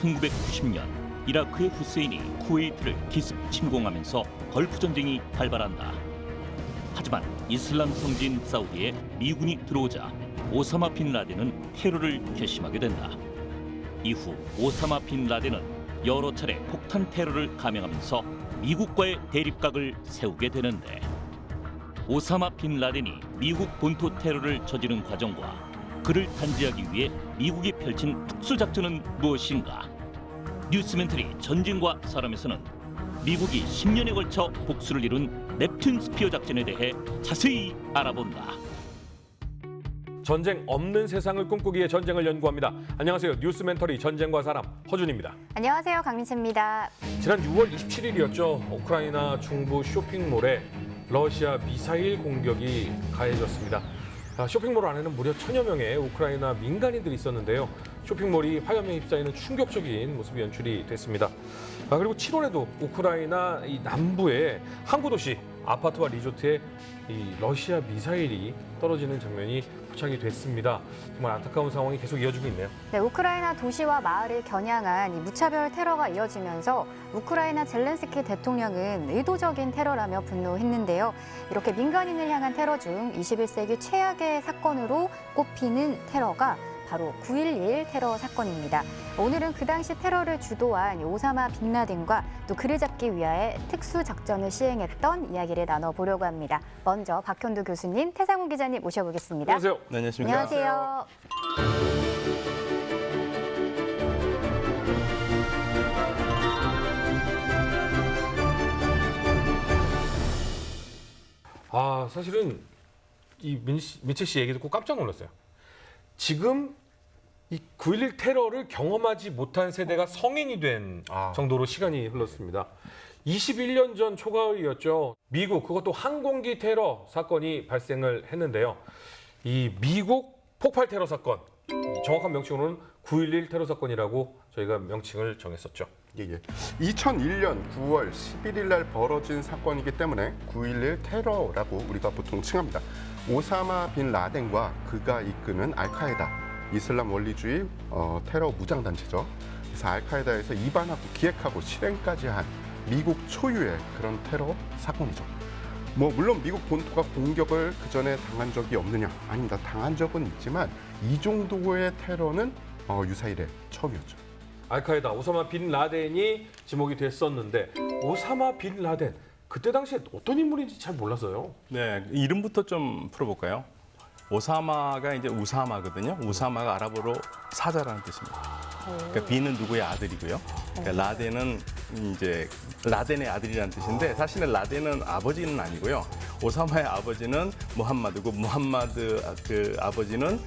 1990년 이라크의 후세인이 쿠웨이트를 기습 침공하면서 걸프 전쟁이 발발한다. 하지만 이슬람 성지인 사우디에 미군이 들어오자 오사마 빈 라덴은 테러를 결심하게 된다. 이후 오사마 빈 라덴은 여러 차례 폭탄 테러를 감행하면서 미국과의 대립각을 세우게 되는데, 오사마 빈 라덴이 미국 본토 테러를 저지른 과정과 그를 단죄하기 위해 미국이 펼친 특수작전은 무엇인가? 뉴스멘터리 전쟁과 사람에서는 미국이 10년에 걸쳐 복수를 이룬 넵튠 스피어 작전에 대해 자세히 알아본다. 전쟁 없는 세상을 꿈꾸기 위해 전쟁을 연구합니다. 안녕하세요. 뉴스멘터리 전쟁과 사람 허준입니다. 안녕하세요. 강민채입니다. 지난 6월 27일이었죠. 우크라이나 중부 쇼핑몰에 러시아 미사일 공격이 가해졌습니다. 쇼핑몰 안에는 무려 1000여 명의 우크라이나 민간인들이 있었는데요. 쇼핑몰이 화염에 휩싸이는 충격적인 모습이 연출이 됐습니다. 그리고 7월에도 우크라이나 이 남부의 항구 도시 아파트와 리조트에 이 러시아 미사일이 떨어지는 장면이 포착이 됐습니다. 정말 안타까운 상황이 계속 이어지고 있네요. 네, 우크라이나 도시와 마을을 겨냥한 이 무차별 테러가 이어지면서 우크라이나 젤렌스키 대통령은 의도적인 테러라며 분노했는데요. 이렇게 민간인을 향한 테러 중 21세기 최악의 사건으로 꼽히는 테러가 바로 9.11 테러 사건입니다. 오늘은 그 당시 테러를 주도한 오사마 빈 라덴과 또 그를 잡기 위해 특수작전을 시행했던 이야기를 나눠보려고 합니다. 먼저 박현두 교수님, 태상훈 기자님 모셔보겠습니다. 안녕하세요. 네, 안녕하십니까. 안녕하세요. 사실은 이 민채 씨 얘기 듣고 깜짝 놀랐어요. 지금 이 9.11 테러를 경험하지 못한 세대가 성인이 된 정도로 시간이 흘렀습니다. 21년 전 초가을이었죠. 미국, 그것도 항공기 테러 사건이 발생을 했는데요. 이 미국 폭발 테러 사건, 정확한 명칭으로는 9.11 테러 사건이라고 저희가 명칭을 정했었죠. 예. 2001년 9월 11일 날 벌어진 사건이기 때문에 9.11 테러라고 우리가 보통 칭합니다. 오사마 빈 라덴과 그가 이끄는 알카에다, 이슬람 원리주의 테러 무장단체죠. 그래서 알카에다에서 입안하고 기획하고 실행까지 한 미국 초유의 그런 테러 사건이죠. 물론 미국 본토가 공격을 그전에 당한 적이 없느냐? 아닙니다. 당한 적은 있지만 이 정도의 테러는 유사일의 처음이었죠. 알카에다, 오사마 빈 라덴이 지목이 됐었는데, 오사마 빈 라덴, 그때 당시에 어떤 인물인지 잘 몰라서요. 네, 이름부터 좀 풀어볼까요? 오사마가 이제 우사마거든요. 우사마가 아랍어로 사자라는 뜻입니다. 그러니까 빈은 누구의 아들이고요. 그러니까 라덴은 이제 라덴의 아들이라는 뜻인데, 사실은 라덴은 아버지는 아니고요. 오사마의 아버지는 무함마드고, 무함마드 그 아버지는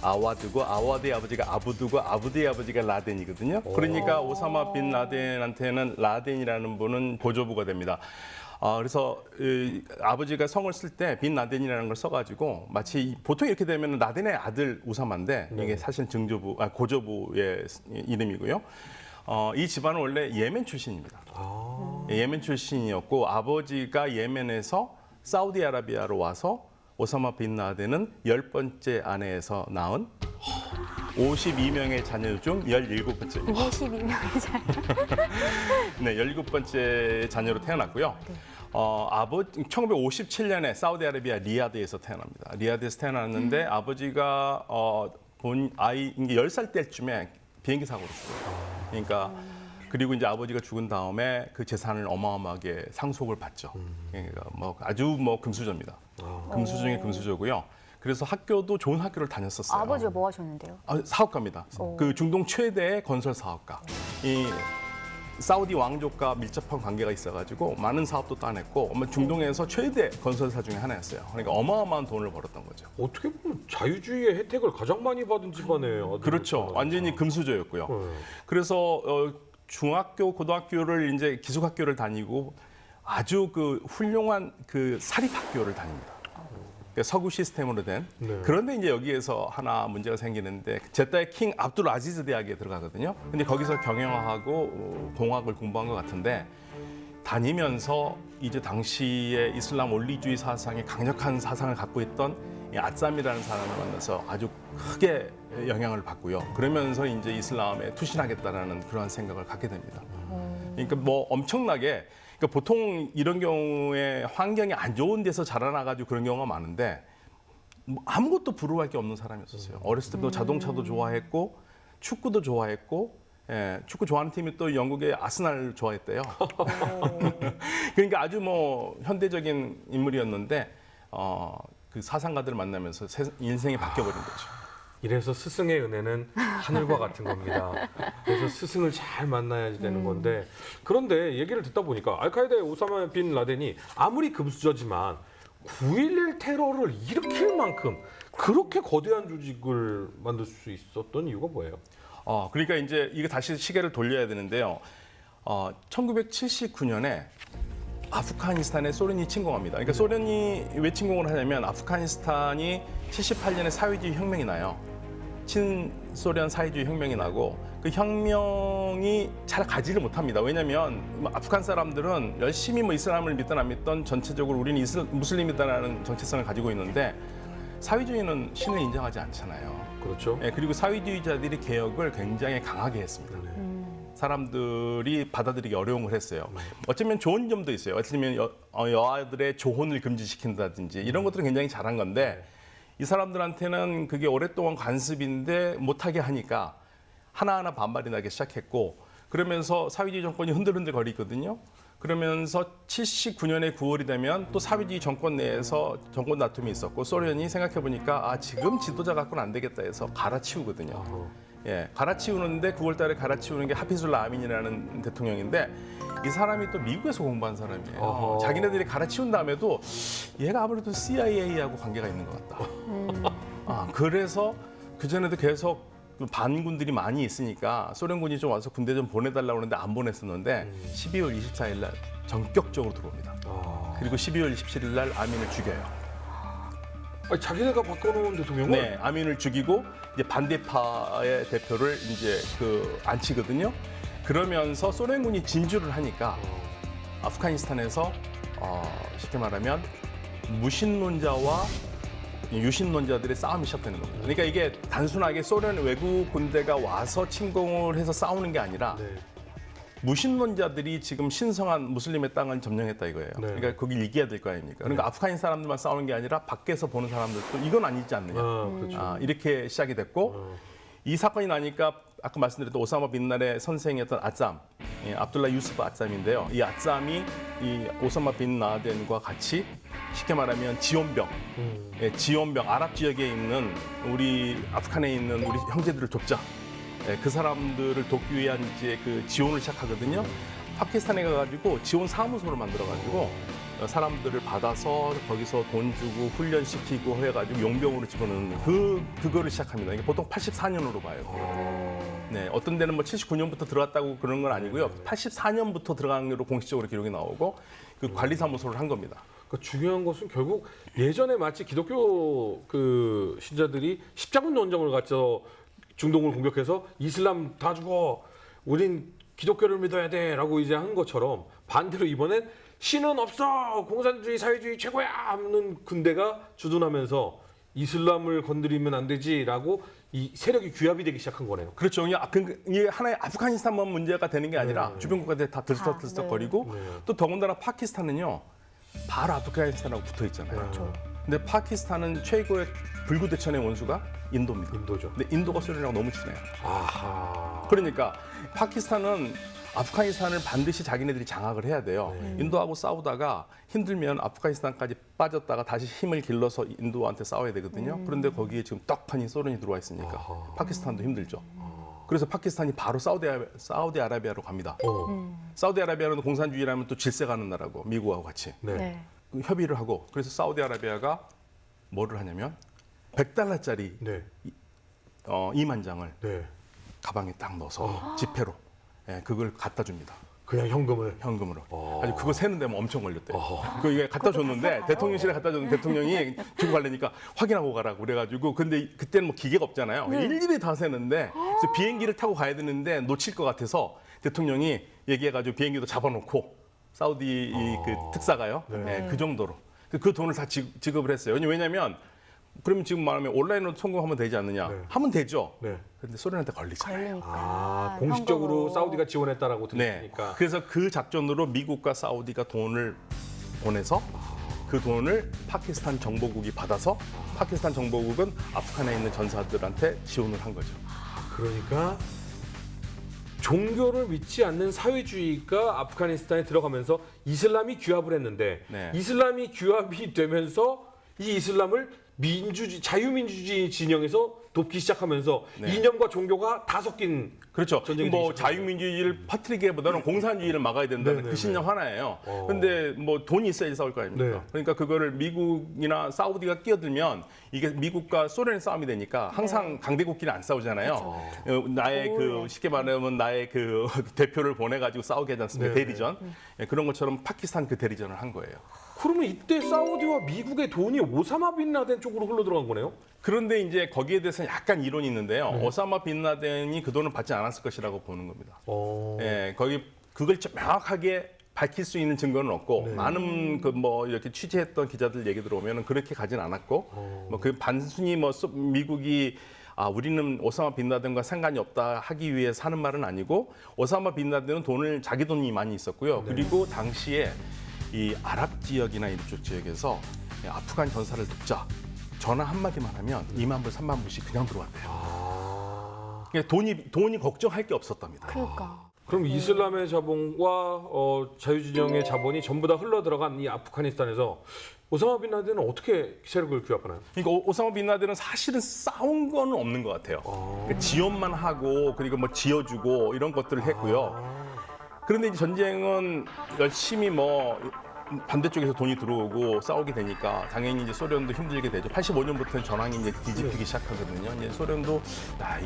아와드고, 아와드의 아버지가 아부드고, 아부드의 아버지가 라덴이거든요. 그러니까 오사마 빈 라덴한테는 라덴이라는 분은 보조부가 됩니다. 그래서 아버지가 성을 쓸 때 빈 라덴이라는 걸 써가지고, 마치 보통 이렇게 되면 라덴의 아들 우사마인데, 이게 사실 고조부의 이름이고요. 이 집안은 원래 예멘 출신입니다. 예멘 출신이었고, 아버지가 예멘에서 사우디아라비아로 와서 오사마 빈 라덴은 10번째 아내에서 낳은 52명의 자녀 중 17번째입니다. 52명의 자녀. 네, 17번째 자녀로 태어났고요. 1957년에 사우디아라비아 리야드에서 태어납니다. 리야드에서 태어났는데 아버지가 이게 10살 때쯤에 비행기 사고로 죽어요. 그러니까 그리고 이제 아버지가 죽은 다음에 그 재산을 어마어마하게 상속을 받죠. 그러니까 아주 금수저입니다. 금수 중에 금수저고요. 그래서 학교도 좋은 학교를 다녔었어요. 아버지가 뭐 하셨는데요? 사업가입니다. 그 중동 최대의 건설 사업가. 이 사우디 왕족과 밀접한 관계가 있어가지고 많은 사업도 따냈고, 중동에서 최대 건설사 중에 하나였어요. 그러니까 어마어마한 돈을 벌었던 거죠. 어떻게 보면 자유주의의 혜택을 가장 많이 받은 집안이에요. 그렇죠. 완전히 금수저였고요. 그래서 중학교, 고등학교를 이제 기숙학교를 다니고 아주 그 훌륭한 그 사립학교를 다닙니다. 서구 시스템으로 된. 네. 그런데 이제 여기에서 하나 문제가 생기는데, 제다의 킹 압둘 아지즈 대학에 들어가거든요. 근데 거기서 경영학하고 공학을 공부한 것 같은데, 다니면서 이제 당시에 이슬람 원리주의 사상에 강력한 사상을 갖고 있던 이 아쌈이라는 사람을 만나서 아주 크게 영향을 받고요. 그러면서 이제 이슬람에 투신하겠다라는 그러한 생각을 갖게 됩니다. 그러니까 뭐 엄청나게 그러니까 보통 이런 경우에 환경이 안 좋은 데서 자라나가지고 그런 경우가 많은데 뭐 아무것도 부러워할 게 없는 사람이었어요. 어렸을 때부터 자동차도 좋아했고 축구도 좋아했고 예, 축구 좋아하는 팀이 또 영국의 아스날 좋아했대요. 그러니까 아주 뭐 현대적인 인물이었는데 그 사상가들을 만나면서 인생이 바뀌어버린 거죠. 이래서 스승의 은혜는 하늘과 같은 겁니다. 그래서 스승을 잘 만나야지 되는 건데 그런데 얘기를 듣다 보니까 알카에다의 오사마 빈 라덴이 아무리 금수저지만 9.11 테러를 일으킬 만큼 그렇게 거대한 조직을 만들 수 있었던 이유가 뭐예요? 그러니까 이제 이거 다시 시계를 돌려야 되는데요. 1979년에 아프가니스탄에 소련이 침공합니다. 그러니까 소련이 왜 침공을 하냐면 아프가니스탄이 78년에 사회주의 혁명이 나요. 친소련 사회주의 혁명이 나고 그 혁명이 잘 가지를 못합니다. 왜냐하면 아프간 사람들은 열심히 뭐 이슬람을 믿든 안 믿든 전체적으로 우리는 무슬림이다라는 정체성을 가지고 있는데 사회주의는 신을 인정하지 않잖아요. 그렇죠. 네, 그리고 사회주의자들이 개혁을 굉장히 강하게 했습니다. 사람들이 받아들이기 어려운 걸 했어요. 어쩌면 좋은 점도 있어요. 어쩌면 여아들의 조혼을 금지시킨다든지 이런 것들은 굉장히 잘한 건데 이 사람들한테는 그게 오랫동안 관습인데 못하게 하니까 하나하나 반발이 나기 시작했고 그러면서 사회주의 정권이 흔들흔들 거리거든요. 그러면서 79년에 9월이 되면 또 사회주의 정권 내에서 정권 다툼이 있었고 소련이 생각해보니까 지금 지도자 갖고는 안 되겠다 해서 갈아치우거든요. 예, 갈아치우는데 9월 달에 갈아치우는 게 하피줄라 아민이라는 대통령인데 이 사람이 또 미국에서 공부한 사람이에요. 자기네들이 갈아치운 다음에도 얘가 아무래도 CIA하고 관계가 있는 것 같다. 그래서 그전에도 계속 반군들이 많이 있으니까 소련군이 좀 와서 군대 좀 보내달라고 하는데 안 보냈었는데 12월 24일 날 전격적으로 들어옵니다. 그리고 12월 27일 날 아민을 죽여요. 아니, 자기네가 바꿔놓은 대통령을? 네, 아민을 죽이고 이제 반대파의 대표를 이제 앉히거든요. 그러면서 소련군이 진주를 하니까 아프가니스탄에서 쉽게 말하면 무신론자와 유신론자들의 싸움이 시작되는 겁니다. 그러니까 이게 단순하게 소련 외국 군대가 와서 침공을 해서 싸우는 게 아니라 무신론자들이 지금 신성한 무슬림의 땅을 점령했다 이거예요. 그러니까 거길 이겨야 될 거 아닙니까? 그러니까 아프가니스탄 사람들만 싸우는 게 아니라 밖에서 보는 사람들도 이건 아니지 않느냐. 그렇죠. 이렇게 시작이 됐고 이 사건이 나니까 아까 말씀드렸던 오사마 빈 라덴의 선생이었던 아쌈, 압둘라 유스프 아쌈인데요. 이 아쌈이 이 오사마 빈 라덴과 같이 쉽게 말하면 지원병, 지원병 아랍 지역에 있는 우리 아프간에 있는 우리 형제들을 돕자. 그 사람들을 돕기 위한 이제 그 지원을 시작하거든요. 파키스탄에 가가지고 지원 사무소를 만들어가지고 사람들을 받아서 거기서 돈 주고 훈련시키고 해가지고 용병으로 집어넣는 그거를 시작합니다. 이게 보통 84년으로 봐요. 네, 어떤 데는 뭐 79년부터 들어갔다고 그런 건 아니고요. 84년부터 들어간 걸로 공식적으로 기록이 나오고 그 관리사무소를 한 겁니다. 그러니까 중요한 것은 결국 예전에 마치 기독교 그 신자들이 십자군 전쟁을 갖춰 중동을 공격해서 이슬람 다 죽어, 우린 기독교를 믿어야 돼라고 이제 한 것처럼 반대로 이번엔 신은 없어, 공산주의 사회주의 최고야 하는 군대가 주둔하면서 이슬람을 건드리면 안 되지라고 이 세력이 규합이 되기 시작한 거네요. 그렇죠. 이게 하나의 아프가니스탄만 문제가 되는 게 아니라 주변 국가들 다 들썩들썩거리고 또 더군다나 파키스탄은요 바로 아프가니스탄하고 붙어 있잖아요. 그렇죠. 근데 파키스탄은 최고의 불구대천의 원수가 인도입니다. 인도죠. 근데 인도가 소련이랑 너무 친해요. 아하. 그러니까 파키스탄은 아프가니스탄을 반드시 자기네들이 장악을 해야 돼요. 인도하고 싸우다가 힘들면 아프가니스탄까지 빠졌다가 다시 힘을 길러서 인도한테 싸워야 되거든요. 그런데 거기에 지금 떡하니 소련이 들어와 있으니까 파키스탄도 힘들죠. 그래서 파키스탄이 바로 사우디아라비아로 갑니다. 사우디아라비아는 공산주의라면 또 질서 가는 나라고 미국하고 같이 협의를 하고 그래서 사우디아라비아가 뭐를 하냐면 100달러짜리 2만 장을 가방에 딱 넣어서 지폐로 그걸 갖다 줍니다. 그냥 현금으로. 아주 그거 세는 데면 엄청 걸렸대요. 그거 이게 갖다 줬는데 대통령실에 갖다 줬는데 대통령이 주고 가려니까 확인하고 가라고 그래가지고 근데 그때는 뭐 기계가 없잖아요. 일일이 다 세는데 그래서 비행기를 타고 가야 되는데 놓칠 것 같아서 대통령이 얘기해가지고 비행기도 잡아놓고 사우디 그 특사가요. 그 정도로 그 돈을 다 지급을 했어요. 왜냐면 그러면 지금 말하면 온라인으로 송금하면 되지 않느냐? 네. 하면 되죠. 네. 근데 소련한테 걸리잖아요. 걸리니까. 공식적으로 현금으로. 사우디가 지원했다라고 네. 들으니까. 그래서 그 작전으로 미국과 사우디가 돈을 보내서 그 돈을 파키스탄 정보국이 받아서 파키스탄 정보국은 아프간에 있는 전사들한테 지원을 한 거죠. 그러니까 종교를 믿지 않는 사회주의가 아프가니스탄에 들어가면서 이슬람이 규합을 했는데 네. 이슬람이 규합이 되면서 이 이슬람을 자유민주주의 진영에서 돕기 시작하면서 네. 이념과 종교가 다 섞인 그렇죠. 전쟁이 뭐 되기 시작한 자유민주주의를 퍼뜨리기보다는 공산주의를 막아야 된다는 네네네. 그 신념 하나예요. 근데 뭐 돈이 있어야지 싸울 거 아닙니까? 네. 그러니까 그거를 미국이나 사우디가 끼어들면 이게 미국과 소련의 싸움이 되니까 항상 강대국끼리 안 싸우잖아요. 나의 그 쉽게 말하면 나의 그 대표를 보내가지고 싸우게 하지 않습니까? 네네. 대리전. 예, 그런 것처럼 파키스탄 그 대리전을 한 거예요. 그러면 이때 사우디와 미국의 돈이 오사마 빈 라덴 쪽으로 흘러 들어간 거네요? 그런데 이제 거기에 대해서는 약간 이론이 있는데요. 오사마 빈 라덴이 그 돈을 받지 않았을 것이라고 보는 겁니다. 네. 예, 거기 그걸 좀 명확하게 밝힐 수 있는 증거는 없고 네. 많은 그 뭐 이렇게 취재했던 기자들 얘기 들어오면 그렇게 가진 않았고 뭐 그 단순히 뭐 미국이 우리는 오사마 빈 라덴과 상관이 없다 하기 위해서 하는 말은 아니고 오사마 빈 라덴은 자기 돈이 많이 있었고요. 네. 그리고 당시에 이 아랍 지역이나 이쪽 지역에서 아프간 전사를 돕자 전화 한마디만 하면 2만 불, 3만 불씩 그냥 들어왔대요. 그러니까 돈이 걱정할 게 없었답니다. 그러니까. 그럼 이슬람의 자본과 자유진영의 자본이 전부 다 흘러 들어간 이 아프가니스탄에서 오사마 빈 라덴은 어떻게 세력을 규합하나요? 그러니까 오사마 빈 라덴은 사실은 싸운 거는 없는 것 같아요. 그러니까 지원만 하고 그리고 뭐 지어주고 이런 것들을 했고요. 그런데 이제 전쟁은 열심히 뭐 반대쪽에서 돈이 들어오고 싸우게 되니까 당연히 이제 소련도 힘들게 되죠. 85년부터는 전황이 이제 뒤집히기 시작하거든요. 이제 소련도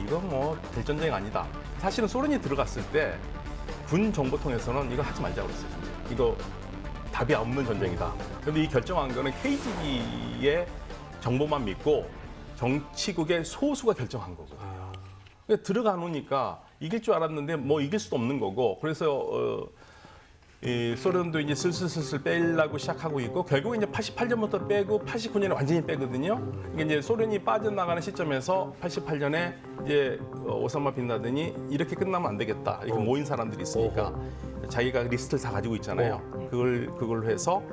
이거 뭐 될 전쟁 아니다. 사실은 소련이 들어갔을 때 군 정보통에서는 이거 하지 말자고 그랬어요. 이거 답이 없는 전쟁이다. 그런데 이 결정한 거는 KGB의 정보만 믿고 정치국의 소수가 결정한 거거든요. 그러니까 들어가 놓으니까 이길 줄 알았는데 뭐 이길 수도 없는 거고 그래서 이 소련도 이제 슬슬 빼려고 시작하고 있고 결국 이제 88년부터 빼고 89년에 완전히 빼거든요. 이게 이제 소련이 빠져나가는 시점에서 88년에 이제 오사마 빈 라덴이 이렇게 끝나면 안 되겠다. 이렇게 모인 사람들이 있으니까 자기가 리스트를 다 가지고 있잖아요. 그걸로 해서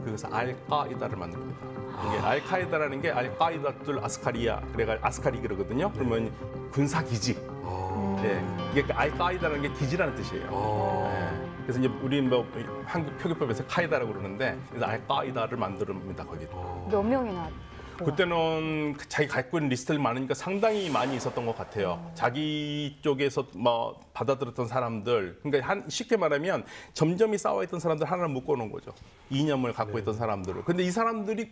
그래서 알카이다를 만든 겁니다. 이게 알카이다라는 게 알카이다tul 아스카리야, 그래가 아스카리 그러거든요. 그러면 군사 기지. 네, 이게 알카이다라는 게 기지라는 뜻이에요. 네. 그래서 이제 우리는 뭐 한국 표기법에서 카이다라고 그러는데 그래서 알카이다를 만듭니다 거기. 몇 명이나. 그때는 자기 갖고 있는 리스트를 많으니까 상당히 많이 있었던 것 같아요. 자기 쪽에서 뭐 받아들였던 사람들, 그러니까 쉽게 말하면 점점이 싸워있던 사람들 하나를 묶어놓은 거죠. 이념을 갖고 있던 사람들을. 근데 이 사람들이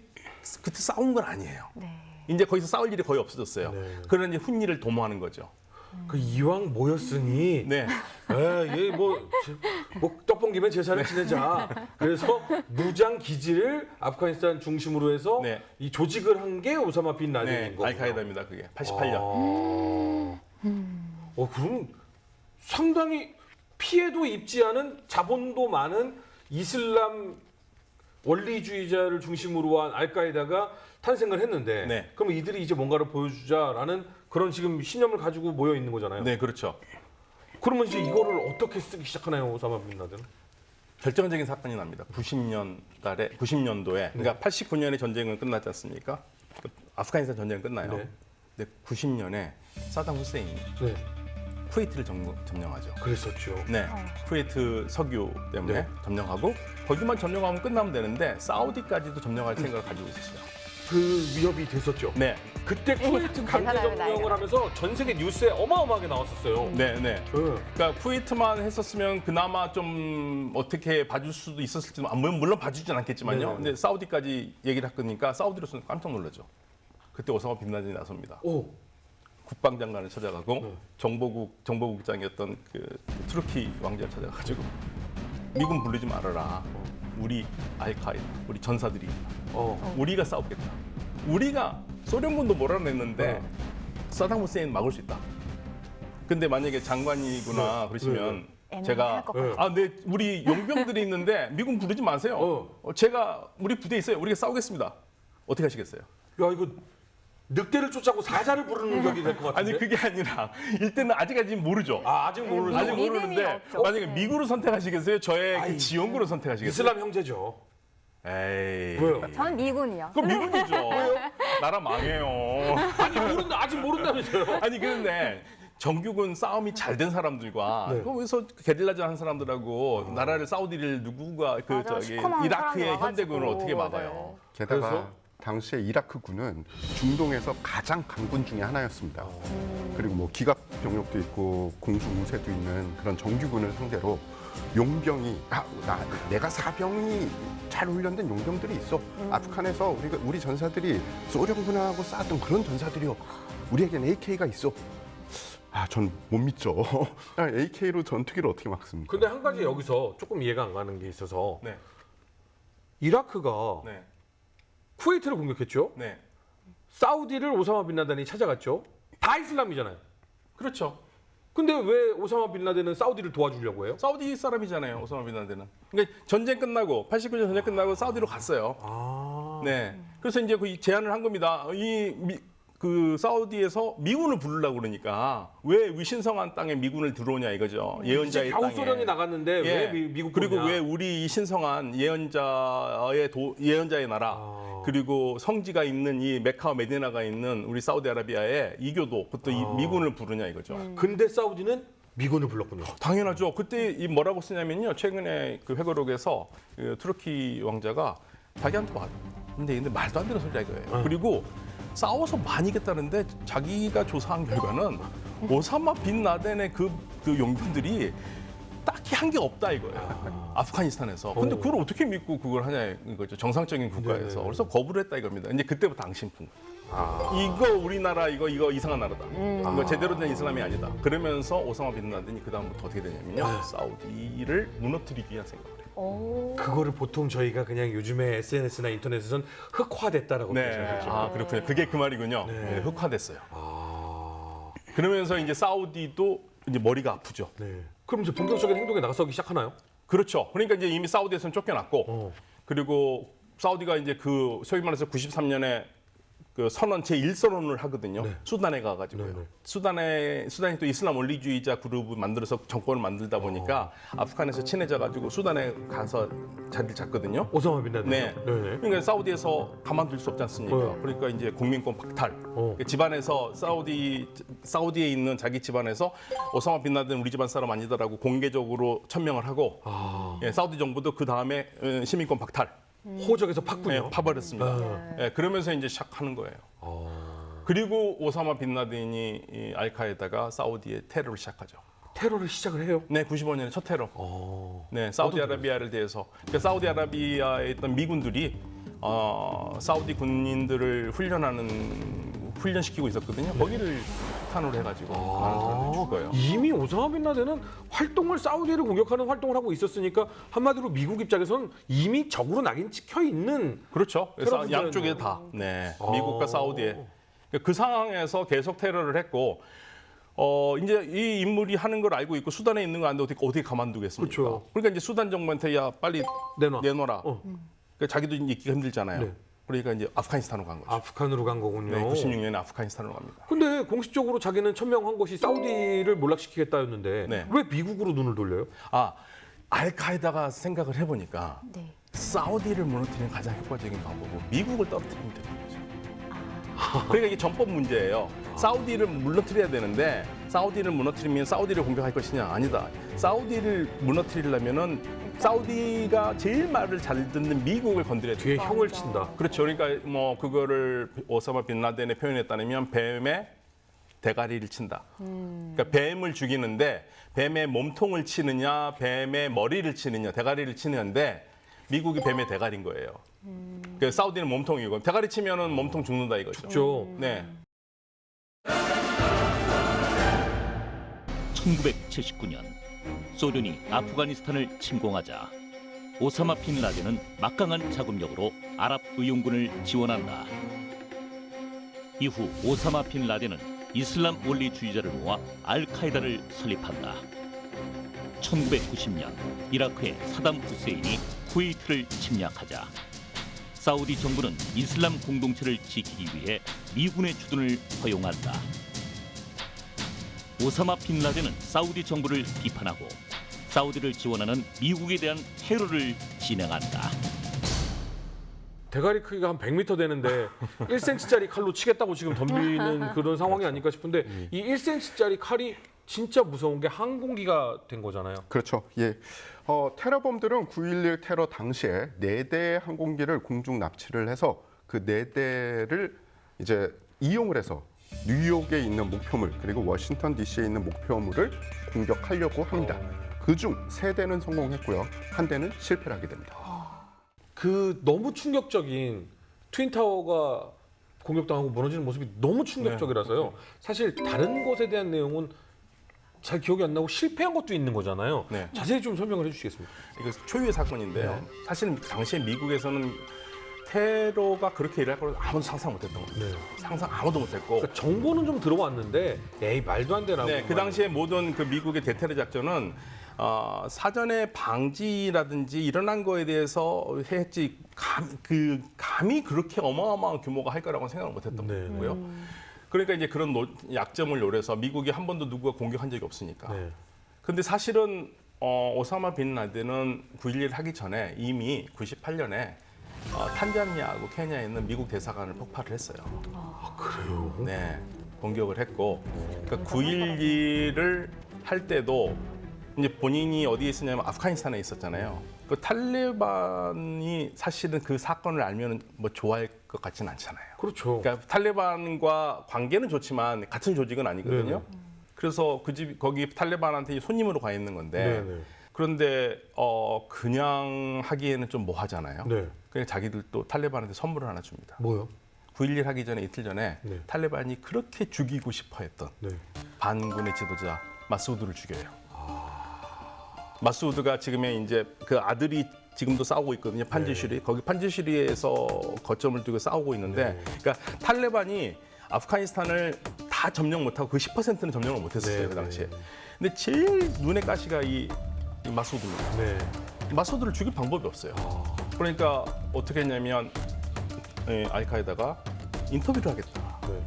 그때 싸운 건 아니에요. 네. 이제 거기서 싸울 일이 거의 없어졌어요. 네. 그런 이제 훈리를 도모하는 거죠. 그 이왕 모였으니 네. 뭐 떡본 김에 제사를 지내자. 그래서 무장 기지를 아프가니스탄 중심으로 해서 네. 이 조직을 한 게 오사마 빈 라덴인 네, 거고. 알카이다입니다. 그게 88년. 그럼 상당히 피해도 입지 않은 자본도 많은 이슬람 원리주의자를 중심으로 한 알카이다가 탄생을 했는데 네. 그럼 이들이 이제 뭔가를 보여주자라는 그런 지금 신념을 가지고 모여 있는 거잖아요. 네, 그렇죠. 그러면 이제 이거를 어떻게 쓰기 시작하나요, 오사마 빈 라덴은? 결정적인 사건이 납니다. 90년도에, 그러니까 89년에 전쟁은 끝났지 않습니까? 아프가니스탄 전쟁은 끝나요. 네. 근데 90년에 사담 후세인이 네, 쿠웨이트를 점령하죠. 그랬었죠. 네, 쿠웨이트 석유 때문에 네. 점령하고 거기만 점령하면 끝나면 되는데 사우디까지도 점령할 생각을 가지고 있었어요. 그 위협이 됐었죠. 네, 그때 쿠웨이트 강제 대단하다, 점령을 이거. 하면서 전 세계 뉴스에 어마어마하게 나왔었어요. 네, 네. 네. 그러니까 쿠웨이트만 했었으면 그나마 좀 어떻게 봐줄 수도 있었을지도 물론 봐주진 않겠지만요. 네네네. 근데 사우디까지 얘기를 했으니까 사우디로서는 깜짝 놀라죠. 그때 오사마 빈 라덴이 나섭니다. 오, 국방장관을 찾아가고 네. 정보국장이었던 그 투르키 왕자를 찾아가지고 미군 부르지 말아라. 우리 알카이다, 우리 전사들이 우리가 싸우겠다. 우리가 소련군도 몰아냈는데 사담 후세인 막을 수 있다. 근데 만약에 장관이구나 네. 그러시면 애매할 제가 것 같아요. 네, 우리 용병들이 있는데 미군 부르지 마세요. 제가 우리 부대 있어요. 우리가 싸우겠습니다. 어떻게 하시겠어요? 야 이거 늑대를 쫓아고 사자를 부르는 격이 될 것 같은데. 아니 그게 아니라 일단은 아직까지는 모르죠. 아직 모르는. 아직 믿음이 모르는데 없죠. 만약에 네. 미국으로 선택하시겠어요? 저의 아이, 그 지원군을 선택하시겠어요? 이슬람 형제죠. 에이. 왜요? 전 미군이요. 그럼 미군이죠. 나라 망해요. 아직 모른다면서요? 아니 그런데 정규군 싸움이 잘 된 사람들과 네. 거기서 게릴라전 한 사람들하고 나라를 사우디를 누구가 그 맞아, 저기 시커먼 이라크의 사람이 현대군을 와가지고. 어떻게 막아요? 게다가 그래서? 당시에 이라크군은 중동에서 가장 강군 중에 하나였습니다. 그리고 뭐 기갑 병력도 있고 공중 우세도 있는 그런 정규군을 상대로 용병이 내가 사병이 잘 훈련된 용병들이 있어. 아프간에서 우리 전사들이 소련군하고 싸웠던 그런 전사들이요. 우리에겐 AK가 있어. 전 못 믿죠. AK로 전투기를 어떻게 막습니까? 근데 한 가지 여기서 조금 이해가 안 가는 게 있어서 네, 이라크가 네, 쿠웨이트를 공격했죠. 네. 사우디를 오사마 빈 라덴이 찾아갔죠. 다 이슬람이잖아요. 그렇죠. 근데 왜 오사마 빈 라덴은 사우디를 도와주려고 해요? 사우디 사람이잖아요, 오사마 빈 라덴은. 그러니까 전쟁 끝나고 89년 전쟁 끝나고 사우디로 갔어요. 아. 네. 그래서 이제 그 제안을 한 겁니다. 그 사우디에서 미군을 부르려고 그러니까 왜 위신성한 땅에 미군을 들어오냐 이거죠. 예언자의 겨우 땅에. 소련이 나갔는데 예. 왜 미국 그리고 거냐? 왜 우리 이 신성한 예언자의 나라 아. 그리고 성지가 있는 이 메카와 메디나가 있는 우리 사우디아라비아의 이교도 그것도 이 미군을 부르냐 이거죠. 근데 사우디는 미군을 불렀군요. 당연하죠. 그때 이 뭐라고 쓰냐면요. 최근에 그 회고록에서 그 투르키 왕자가 자기한테 근데 말도 안 되는 소리야 이거예요. 그리고 싸워서 많이 이겼다는데 자기가 조사한 결과는 오사마 빈 라덴의 그 용병들이 딱히 한 게 없다 이거예요. 아프가니스탄에서. 근데 오. 그걸 어떻게 믿고 그걸 하냐 이거죠. 정상적인 국가에서. 네네. 그래서 거부를 했다 이겁니다. 이제 그때부터 당신풍. 아. 이거 우리나라 이거 이상한 나라다. 이거 제대로 된 이슬람이 아니다. 그러면서 오사마 빈 라덴이 그 다음부터 어떻게 되냐면요. 사우디를 무너뜨리기 위한 생각을 해요. 그거를 보통 저희가 그냥 요즘에 SNS나 인터넷에선 흑화됐다라고 네. 표현하죠. 아 그렇군요. 그게 그 말이군요. 네. 네, 흑화됐어요. 아. 그러면서 이제 사우디도 이제 머리가 아프죠. 네. 그럼 이제 본격적인 행동에 나서기 시작하나요? 그렇죠. 그러니까 이제 이미 사우디에서는 쫓겨났고 그리고 사우디가 이제 그 소위 말해서 93년에 그 선언 제1선언을 하거든요. 네. 수단에 가가지고요. 네네. 수단이 또 이슬람 원리주의자 그룹을 만들어서 정권을 만들다 보니까 아프간에서 친해져가지고 수단에 가서 자리를 잡거든요. 오사마 빈 라덴. 네. 네네. 그러니까 사우디에서 가만둘 수 없지 않습니까? 네. 그러니까 이제 국민권 박탈. 어. 집안에서 사우디에 있는 자기 집안에서 오사마 빈 라덴 우리 집안 사람 아니다라고 공개적으로 천명을 하고 아. 예, 사우디 정부도 그 다음에 시민권 박탈 호적에서 팠군요. 예, 파버렸습니다. 네. 예, 그러면서 이제 시작하는 거예요. 아. 그리고 오사마 빈 라덴이 이 알카에다가 사우디의 테러를 시작하죠. 테러를 시작을 해요. 네, 95년에 첫 테러. 어. 네, 사우디아라비아를 대해서. 그러니까 사우디아라비아에 있던 미군들이 사우디 군인들을 훈련시키고 있었거든요. 거기를 탄으로 해가지고 많은 사람들이 죽어요. 이미 오사마 빈 라덴은 활동을 사우디를 공격하는 활동을 하고 있었으니까 한마디로 미국 입장에서는 이미 적으로 낙인 찍혀 있는 그렇죠. 그래서 테러 양쪽에 분야였네요. 다. 네, 아. 미국과 사우디에. 그 상황에서 계속 테러를 했고 이제 이 인물이 하는 걸 알고 있고 수단에 있는 거 아는데 어떻게 가만두겠습니까? 그렇죠. 그러니까 이제 수단 정부한테 야 빨리 내놔라. 어. 그러니까 자기도 있기가 힘들잖아요. 네. 그러니까 이제 아프가니스탄으로 간 거죠. 아프간으로 간 거군요. 네, 96년에 아프가니스탄으로 갑니다. 근데 공식적으로 자기는 천명한 것이 사우디를 몰락시키겠다였는데 네. 왜 미국으로 눈을 돌려요? 알카에다가 생각을 해보니까 네. 사우디를 무너뜨리는 가장 효과적인 방법은 미국을 떨어뜨리면 되는 거죠. 그러니까 이게 전법 문제예요. 사우디를 무너뜨려야 되는데 사우디를 무너뜨리면 사우디를 공격할 것이냐? 아니다. 사우디를 무너뜨리려면은 사우디가 제일 말을 잘 듣는 미국을 건드려야 돼요. 뒤에 형을 친다. 그렇죠. 그러니까 뭐 그거를 오사마 빈 라덴의 표현에 따르면 뱀의 대가리를 친다. 그러니까 뱀을 죽이는데 뱀의 몸통을 치느냐, 뱀의 머리를 치느냐, 대가리를 치는데 미국이 뱀의 대가리인 거예요. 그러니까 사우디는 몸통이고 대가리 치면은 몸통 죽는다 이거죠. 그렇죠. 네. 1979년 소련이 아프가니스탄을 침공하자 오사마 빈 라덴은 막강한 자금력으로 아랍 의용군을 지원한다. 이후 오사마 빈 라덴은 이슬람 원리주의자를 모아 알카에다를 설립한다. 1990년 이라크의 사담 후세인이 쿠웨이트를 침략하자 사우디 정부는 이슬람 공동체를 지키기 위해 미군의 주둔을 허용한다. 오사마 빈 라덴은 사우디 정부를 비판하고 사우디를 지원하는 미국에 대한 테러를 진행한다. 대가리 크기가 한 100m 되는데 1cm짜리 칼로 치겠다고 지금 덤비는 그런 상황이 아닐까 싶은데 이 1cm짜리 칼이 진짜 무서운 게 항공기가 된 거잖아요. 그렇죠. 예. 테러범들은 9.11 테러 당시에 4대의 항공기를 공중 납치를 해서 그 4대를 이제 이용을 해서 뉴욕에 있는 목표물 그리고 워싱턴 DC에 있는 목표물을 공격하려고 합니다. 그중 3대는 성공했고요. 1대는 실패를 하게 됩니다. 그 너무 충격적인 트윈타워가 공격당하고 무너지는 모습이 너무 충격적이라서요. 사실 다른 것에 대한 내용은 잘 기억이 안 나고 실패한 것도 있는 거잖아요. 네. 자세히 좀 설명을 해주시겠습니까? 이거 초유의 사건인데요. 사실 당시에 미국에서는 테러가 그렇게 일어날 걸 아무도 상상 못했던 겁니다. 네. 상상 아무도 못했고. 그러니까 정보는 좀 들어왔는데 에이 말도 안 되라고. 네, 그 당시에 모든 그 미국의 대테러 작전은 사전에 방지라든지 일어난 거에 대해서 했지 감히 그렇게 어마어마한 규모가 할 거라고는 생각을 못했던 네. 거고요. 그러니까 이제 그런 약점을 노려서 미국이 한 번도 누구가 공격한 적이 없으니까. 네. 근데 사실은 오사마 빈 라덴은 9.11 하기 전에 이미 98년에 탄자니아하고 케냐에 있는 미국 대사관을 폭발을 했어요. 아 그래요? 네, 공격을 했고, 그러니까 9.11을 할 때도 이제 본인이 어디에 있었냐면 아프가니스탄에 있었잖아요. 그 탈레반이 사실은 그 사건을 알면 뭐 좋아할 것 같지는 않잖아요. 그렇죠. 그러니까 탈레반과 관계는 좋지만 같은 조직은 아니거든요. 네네. 그래서 그 집 거기 탈레반한테 손님으로 가 있는 건데 네네. 그런데 그냥 하기에는 좀 뭐하잖아요. 네. 그래서 자기들도 탈레반한테 선물을 하나 줍니다. 뭐요? 9.11 하기 전에 이틀 전에 네. 탈레반이 그렇게 죽이고 싶어했던 네. 반군의 지도자 마수우드를 죽여요. 마수우드가 지금의 이제 그 아들이 지금도 싸우고 있거든요. 판지시리. 거기 판지시리에서 거점을 두고 싸우고 있는데, 그러니까 탈레반이 아프가니스탄을 다 점령 못하고 그 10%는 점령을 못했어요. 네, 그 당시에. 네. 근데 제일 눈에 가시가 이 마수우드입니다. 네. 마수우드를 죽일 방법이 없어요. 그러니까 어떻게 했냐면 알카에다가 인터뷰를 하겠다. 네.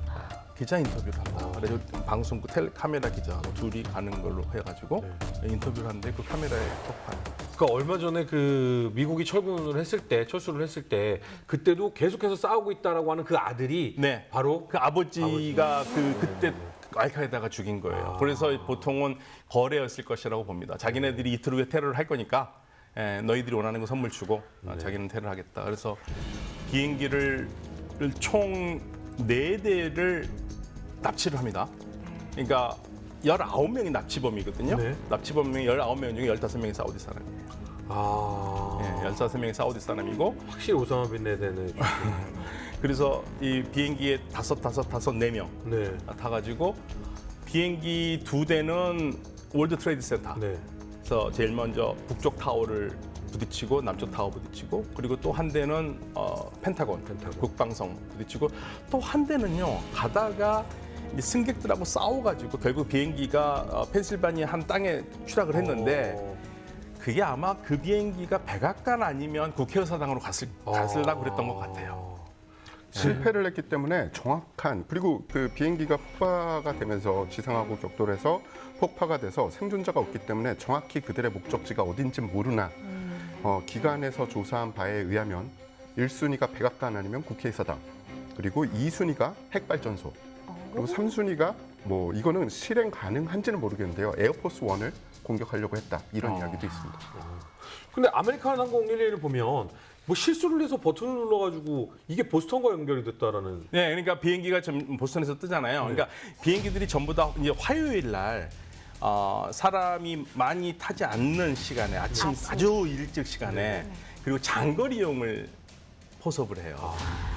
기자 인터뷰를 한다. 그래서 방송국 카메라 기자하고 둘이 가는 걸로 해가지고 인터뷰를 하는데 그 카메라에 폭발. 그러니까 얼마 전에 그 미국이 철수를 했을 때 그때도 계속해서 싸우고 있다라고 하는 그 아들이 네. 바로 그 아버지가 그때 알카에다가 죽인 거예요. 그래서 보통은 거래였을 것이라고 봅니다. 자기네들이 이틀 후에 테러를 할 거니까 너희들이 원하는 거 선물 주고 자기는 테러를 하겠다. 그래서 비행기를 총 4대를 납치를 합니다. 그러니까 19명이 납치범이거든요. 네. 납치범이 19명 중에 15명이 사우디 사람이에요. 아, 15명이 사우디 사람이고 확실히 오사마 빈 라덴의 그래서 이 비행기에 4명 네. 타가지고 비행기 2대는 월드 트레이드 센터. 네. 그래서 제일 먼저 북쪽 타워를 부딪히고 남쪽 타워 부딪히고 그리고 또 한 대는 펜타곤 국방성 부딪히고 또 한 대는요 가다가 이 승객들하고 싸워가지고 결국 비행기가 펜실바니아 한 땅에 추락을 했는데 그게 아마 그 비행기가 백악관 아니면 국회의사당으로 갔으려고 그랬던 것 같아요. 실패를 했기 때문에 정확한 그리고 그 비행기가 폭파가 되면서 지상하고 격돌해서 폭파가 돼서 생존자가 없기 때문에 정확히 그들의 목적지가 어딘지 모르나 기관에서 조사한 바에 의하면 1순위가 백악관 아니면 국회의사당 그리고 2순위가 핵발전소 그리고 3순위가 뭐 이거는 실행 가능한지는 모르겠는데요. 에어포스 1을 공격하려고 했다 이런 이야기도 있습니다. 근데 아메리칸 항공 111을 보면 뭐 실수를 해서 버튼을 눌러가지고 이게 보스턴과 연결이 됐다라는. 네, 그러니까 비행기가 보스턴에서 뜨잖아요. 그러니까 비행기들이 전부 다 이제 화요일 날 사람이 많이 타지 않는 시간에 아침 아주 일찍 시간에 그리고 장거리용을 포섭을 해요.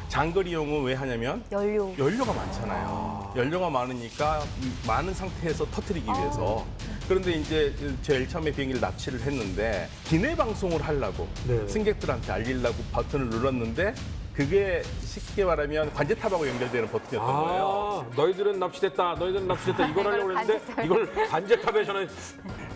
장거리용은 왜 하냐면 연료가 많잖아요. 연료가 많으니까 많은 상태에서 터뜨리기 위해서. 그런데 이제 제일 처음에 비행기를 납치를 했는데 기내 방송을 하려고 네. 승객들한테 알리려고 버튼을 눌렀는데 그게 쉽게 말하면 관제탑하고 연결되는 버튼이었던 거예요. 너희들은 납치됐다. 너희들은 납치됐다. 이걸 하려고 했는데 이걸 관제탑에 저는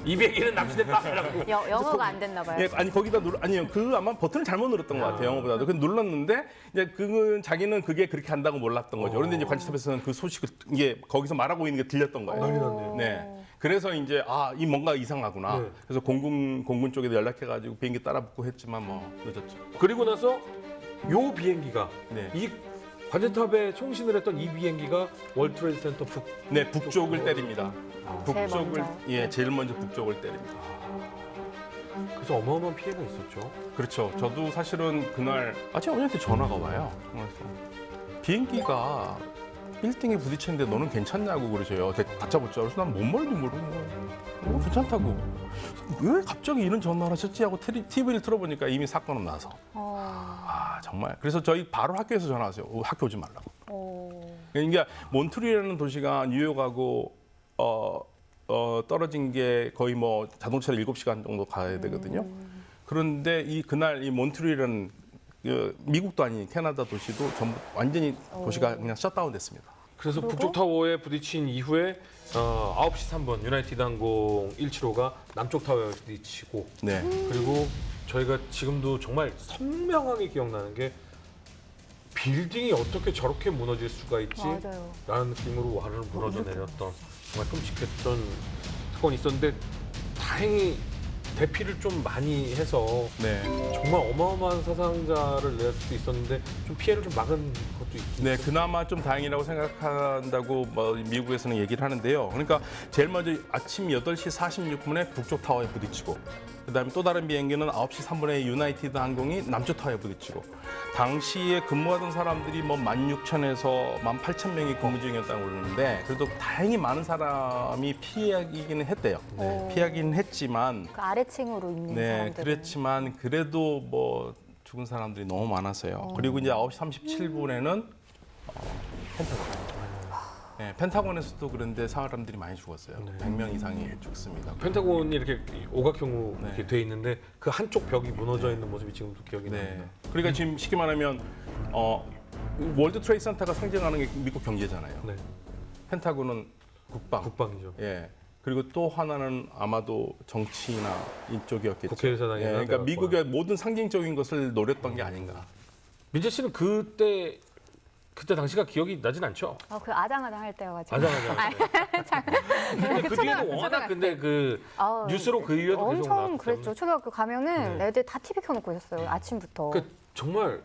이 비행기는 납치됐다라고. 영어가 안 됐나 봐요. 예, 아니 거기다 아니요 그 아마 버튼을 잘못 눌렀던 것 같아요 영어보다도. 그 눌렀는데 이제 그건 자기는 그게 그렇게 한다고 몰랐던 거죠. 그런데 이제 관제탑에서는 그 소식을 이게 거기서 말하고 있는 게 들렸던 거예요. 난리 났네요. 네. 그래서 이제 이 뭔가 이상하구나. 네. 그래서 공군 쪽에도 연락해가지고 비행기 따라붙고 했지만 뭐 늦었죠. 그리고 나서 요 비행기가 네. 이 관제탑에 총신을 했던 이 비행기가 월트레이드 센터 네, 북쪽을 때립니다. 제일 북쪽을 먼저. 제일 먼저 북쪽을 때립니다. 그래서 어마어마한 피해가 있었죠. 그렇죠. 저도 사실은 그날 제 어머니한테 전화가 와요. 그래서 비행기가 빌딩에 부딪혔는데 너는 괜찮냐고 그러셔요. 다짜고짜. 그래서 난 뭔 말인지 모르고 괜찮다고. 왜 갑자기 이런 전화를 하셨지 하고 TV를 틀어보니까 이미 사건은 나서. 정말. 그래서 저희 바로 학교에서 전화 왔어요. 학교 오지 말라고. 그러니까 몬트리올이라는 도시가 뉴욕하고 떨어진 게 거의 뭐 자동차로 7시간 정도 가야 되거든요. 그런데 그날 이 몬트리올이라는 미국도 아닌 캐나다 도시도 전부 완전히 도시가 그냥 셧다운 됐습니다. 그래서 북쪽 타워에 부딪힌 이후에 9시 3분 유나이티드 항공 175가 남쪽 타워에 부딪히고 네. 그리고 저희가 지금도 정말 선명하게 기억나는 게 빌딩이 어떻게 저렇게 무너질 수가 있지? 맞아요. 라는 느낌으로 와르르 무너져 내렸던 정말 끔찍했던 사건이 있었는데 다행히 대피를 좀 많이 해서 네. 정말 어마어마한 사상자를 낼 수도 있었는데 좀 피해를 좀 막은 것도 있고. 네, 그나마 좀 다행이라고 생각한다고 미국에서는 얘기를 하는데요. 그러니까 제일 먼저 아침 8시 46분에 북쪽 타워에 부딪히고 그다음에 또 다른 비행기는 9시 3분에 유나이티드 항공이 남쪽 타워에 부딪히고 당시에 근무하던 사람들이 뭐 16,000에서 18,000명이 근무 중이었다고 그러는데 그래도 다행히 많은 사람이 피하기는 했대요. 네. 피하기는 했지만 그 아래층으로 있는 사람들. 그랬지만 그래도 뭐 죽은 사람들이 너무 많았어요. 그리고 이제 9시 37분에는 펜타곤. 네, 펜타곤에서도 그런데 사람들이 많이 죽었어요. 100명 이상이 죽습니다. 펜타곤이 이렇게 오각형으로 네. 이렇게 돼 있는데 그 한쪽 벽이 무너져 있는 모습이 지금도 기억이 네. 납니다. 그러니까 지금 쉽게 말하면 월드 트레이드 센터가 상징하는 게 미국 경제잖아요. 네, 펜타곤은 국방. 국방이죠. 예. 그리고 또 하나는 아마도 정치나 이쪽이었겠죠. 국회의사당이나 예, 그러니까 미국의 모든 상징적인 것을 노렸던 게 아닌가. 민재 씨는 그때 당시가 기억이 나진 않죠? 그 아장아장 할 때여가지고. 아장아장. 근데 그 뒤에도 워낙 근데 그 뉴스로 그 이후에도 계속 엄청 나왔기 그랬죠. 때문에. 초등학교 가면은 네. 애들 다 TV 켜놓고 있었어요. 아침부터. 그 정말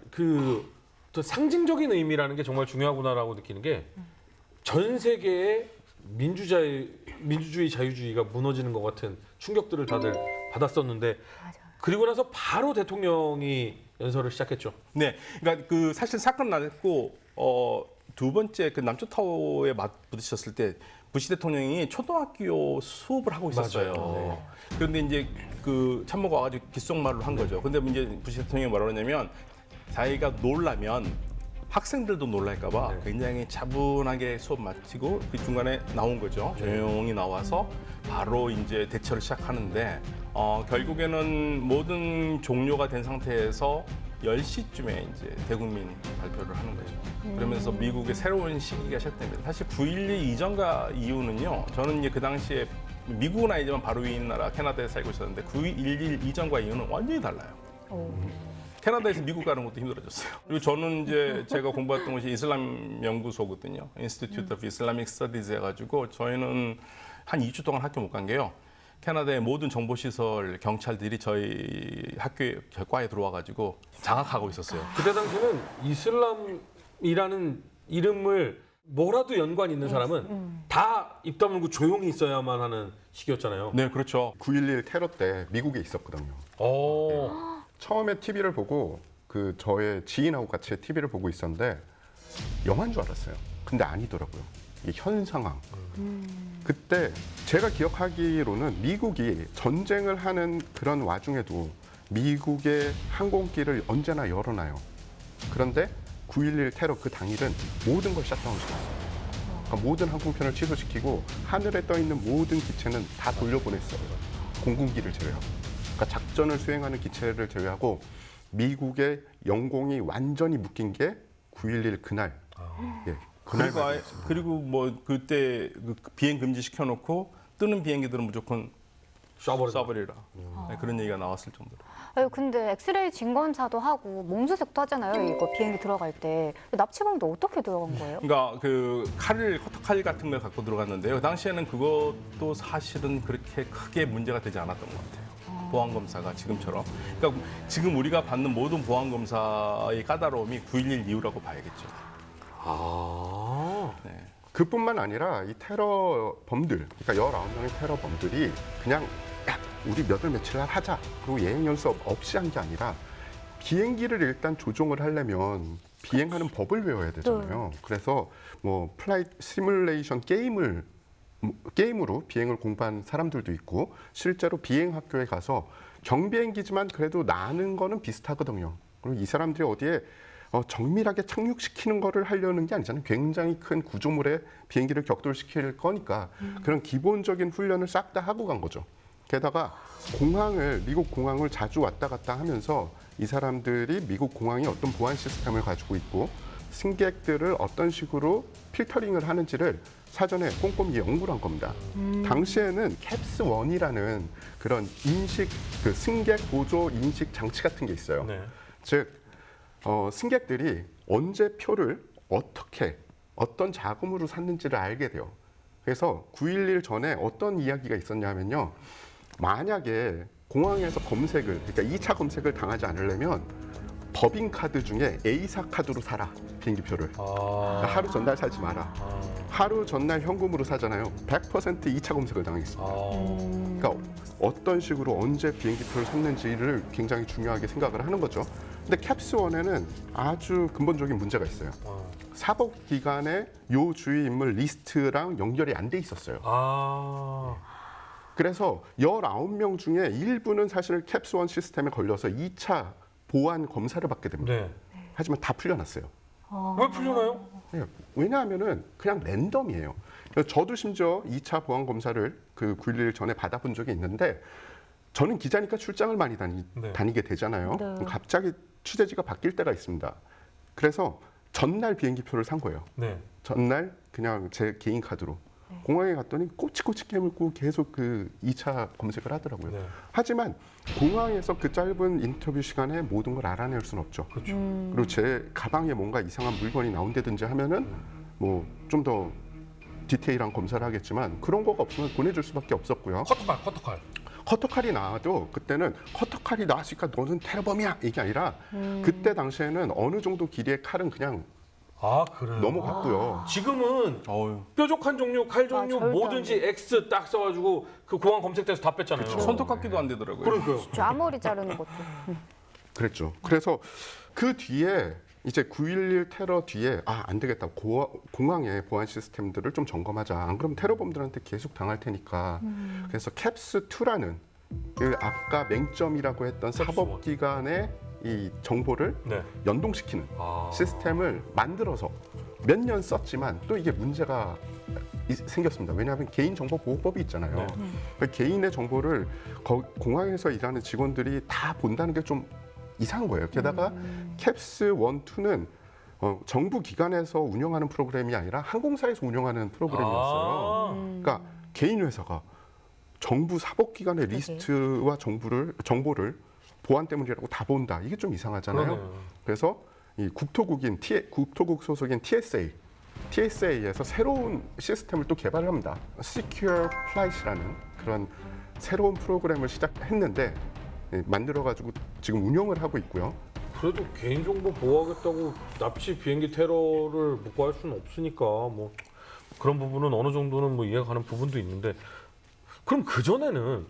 또 상징적인 의미라는 게 정말 중요하구나라고 느끼는 게 전 세계의 민주주의 자유주의가 무너지는 것 같은 충격들을 다들 받았었는데 맞아요. 그리고 나서 바로 대통령이 연설을 시작했죠. 네, 그러니까 그 사실 사건 났고 두 번째 그 남쪽 타워에 부딪혔을 때 부시 대통령이 초등학교 수업을 하고 있었어요. 맞아요. 네. 그런데 이제 그 참모가 와가지고 귓속말로 한 거죠. 근데 이제 부시 대통령이 뭐라고 하냐면 자기가 놀라면 학생들도 놀랄까봐 네. 굉장히 차분하게 수업 마치고 그 중간에 나온 거죠. 네. 조용히 나와서 바로 이제 대처를 시작하는데 결국에는 모든 종료가 된 상태에서 10시쯤에 이제 대국민 발표를 하는 거죠. 그러면서 미국의 새로운 시기가 시작됩니다. 사실 9.11 이전과 이후는요. 저는 이제 그 당시에 미국은 아니지만 바로 위인 나라 캐나다에 살고 있었는데 9.11 이전과 이후는 완전히 달라요. 캐나다에서 미국 가는 것도 힘들어졌어요. 그리고 저는 이제 제가 공부했던 곳이 이슬람 연구소거든요. Institute of Islamic Studies 해가지고 저희는 한 2주 동안 학교 못 간 게요. 캐나다의 모든 정보시설 경찰들이 저희 과에 들어와가지고 장악하고 있었어요. 그때 당시에는 이슬람이라는 이름을 뭐라도 연관 있는 사람은 다 입 다물고 조용히 있어야만 하는 시기였잖아요. 네, 그렇죠. 9.11 테러 때 미국에 있었거든요. 처음에 TV를 보고 저의 지인하고 같이 TV를 보고 있었는데 영화인 줄 알았어요. 근데 아니더라고요. 이게 현 상황. 그때 제가 기억하기로는 미국이 전쟁을 하는 그런 와중에도 미국의 항공기를 언제나 열어놔요. 그런데 9.11 테러 그 당일은 모든 걸 셧다운시켰어요. 그러니까 모든 항공편을 취소시키고 하늘에 떠 있는 모든 기체는 다 돌려보냈어요. 공군기를 제외하고. 그러니까 작전을 수행하는 기체를 제외하고 미국의 영공이 완전히 묶인 게 9.11 그날. 예, 그날. 그리고 뭐 그때 비행 금지 시켜놓고 뜨는 비행기들은 무조건 쏴버리라. 네, 그런 얘기가 나왔을 정도로. 아유, 근데 엑스레이 진검사도 하고 몸수색도 하잖아요. 이거 비행기 들어갈 때. 납치범도 어떻게 들어간 거예요? 그러니까 그 커터칼 같은 걸 갖고 들어갔는데요. 그 당시에는 그것도 사실은 그렇게 크게 문제가 되지 않았던 것 같아요. 보안 검사가 지금처럼. 그러니까 지금 우리가 받는 모든 보안 검사의 까다로움이 9.11 이후라고 봐야겠죠. 아. 네. 그뿐만 아니라 이 테러범들, 그러니까 19명의 테러범들이 그냥 야, 우리 몇 월 며칠 날 하자. 그리고 예행 연습 없이 한 게 아니라 비행기를 일단 조종을 하려면 비행하는 법을 외워야 되잖아요. 그래서 뭐 플라이트 시뮬레이션 게임으로 비행을 공부한 사람들도 있고 실제로 비행 학교에 가서 경비행기지만 그래도 나는 거는 비슷하거든요. 그리고 이 사람들이 어디에 정밀하게 착륙시키는 거를 하려는 게 아니잖아요. 굉장히 큰 구조물에 비행기를 격돌시킬 거니까 그런 기본적인 훈련을 싹 다 하고 간 거죠. 게다가 미국 공항을 자주 왔다 갔다 하면서 이 사람들이 미국 공항이 어떤 보안 시스템을 가지고 있고 승객들을 어떤 식으로 필터링을 하는지를 사전에 꼼꼼히 연구를 한 겁니다. 당시에는 캡스-1이라는 그런 그 승객 보조 인식 장치 같은 게 있어요. 네. 즉 승객들이 언제 표를 어떻게 어떤 자금으로 샀는지를 알게 돼요. 그래서 9.11 전에 어떤 이야기가 있었냐면요. 만약에 공항에서 그러니까 2차 검색을 당하지 않으려면 법인카드 중에 A사 카드로 사라, 비행기표를. 그러니까 하루 전날 사지 마라. 하루 전날 현금으로 사잖아요. 100% 2차 검색을 당하겠습니다. 그러니까 어떤 식으로 언제 비행기표를 샀는지를 굉장히 중요하게 생각을 하는 거죠. 근데 캡스-1에는 아주 근본적인 문제가 있어요. 사법기관의 요 주의 인물 리스트랑 연결이 안 돼 있었어요. 그래서 19명 중에 일부는 사실 캡스-1 시스템에 걸려서 2차 보안 검사를 받게 됩니다. 네. 하지만 다 풀려났어요. 왜 풀려나요? 네, 왜냐하면은 그냥 랜덤이에요. 저도 심지어 2차 보안 검사를 그 9.11 전에 받아본 적이 있는데 저는 기자니까 출장을 많이 다니게 되잖아요. 네. 갑자기 취재지가 바뀔 때가 있습니다. 그래서 전날 비행기표를 산 거예요. 네. 전날 그냥 제 개인 카드로. 공항에 갔더니 꼬치꼬치 깨물고 계속 그 2차 검색을 하더라고요. 네. 하지만 공항에서 그 짧은 인터뷰 시간에 모든 걸 알아낼 수는 없죠. 그렇죠. 그리고 제 가방에 뭔가 이상한 물건이 나온다든지 하면은 뭐 좀 더 디테일한 검사를 하겠지만 그런 거가 없으면 보내줄 수밖에 없었고요. 커터칼. 커터칼이 나와도 그때는 커터칼이 나왔으니까 너는 테러범이야 이게 아니라 그때 당시에는 어느 정도 길이의 칼은 그냥 그래요? 넘어갔고요. 지금은 어휴. 뾰족한 종류, 칼 종류 절대 뭐든지 X 딱 써가지고 그 공항 검색대에서 다 뺐잖아요. 손톱깎이도 안 되더라고요. 그러니까요. 저 앞머리 자르는 것도. 그랬죠. 그래서 그 뒤에 이제 9.11 테러 뒤에 안 되겠다. 공항의 보안 시스템들을 좀 점검하자. 안 그러면 테러범들한테 계속 당할 테니까. 그래서 캡스2라는 그 아까 맹점이라고 했던 사법기관의 이 정보를 네. 연동시키는 시스템을 만들어서 몇 년 썼지만 또 이게 문제가 생겼습니다. 왜냐하면 개인정보보호법이 있잖아요. 네. 그러니까 개인의 정보를 공항에서 일하는 직원들이 다 본다는 게 좀 이상한 거예요. 게다가 캡스-1, 2는 정부 기관에서 운영하는 프로그램이 아니라 항공사에서 운영하는 프로그램이었어요. 그러니까 개인 회사가 정부 사법기관의 리스트와 정보를 보안 때문이라고 다 본다. 이게 좀 이상하잖아요. 그러네요. 그래서 이 국토국 소속인 TSA에서 새로운 시스템을 또 개발을 합니다. Secure Flight이라는 그런 새로운 프로그램을 시작했는데 만들어가지고 지금 운영을 하고 있고요. 그래도 개인정보 보호하겠다고 납치 비행기 테러를 묵과할 수는 없으니까 뭐 그런 부분은 어느 정도는 뭐 이해가 가는 부분도 있는데 그럼 그전에는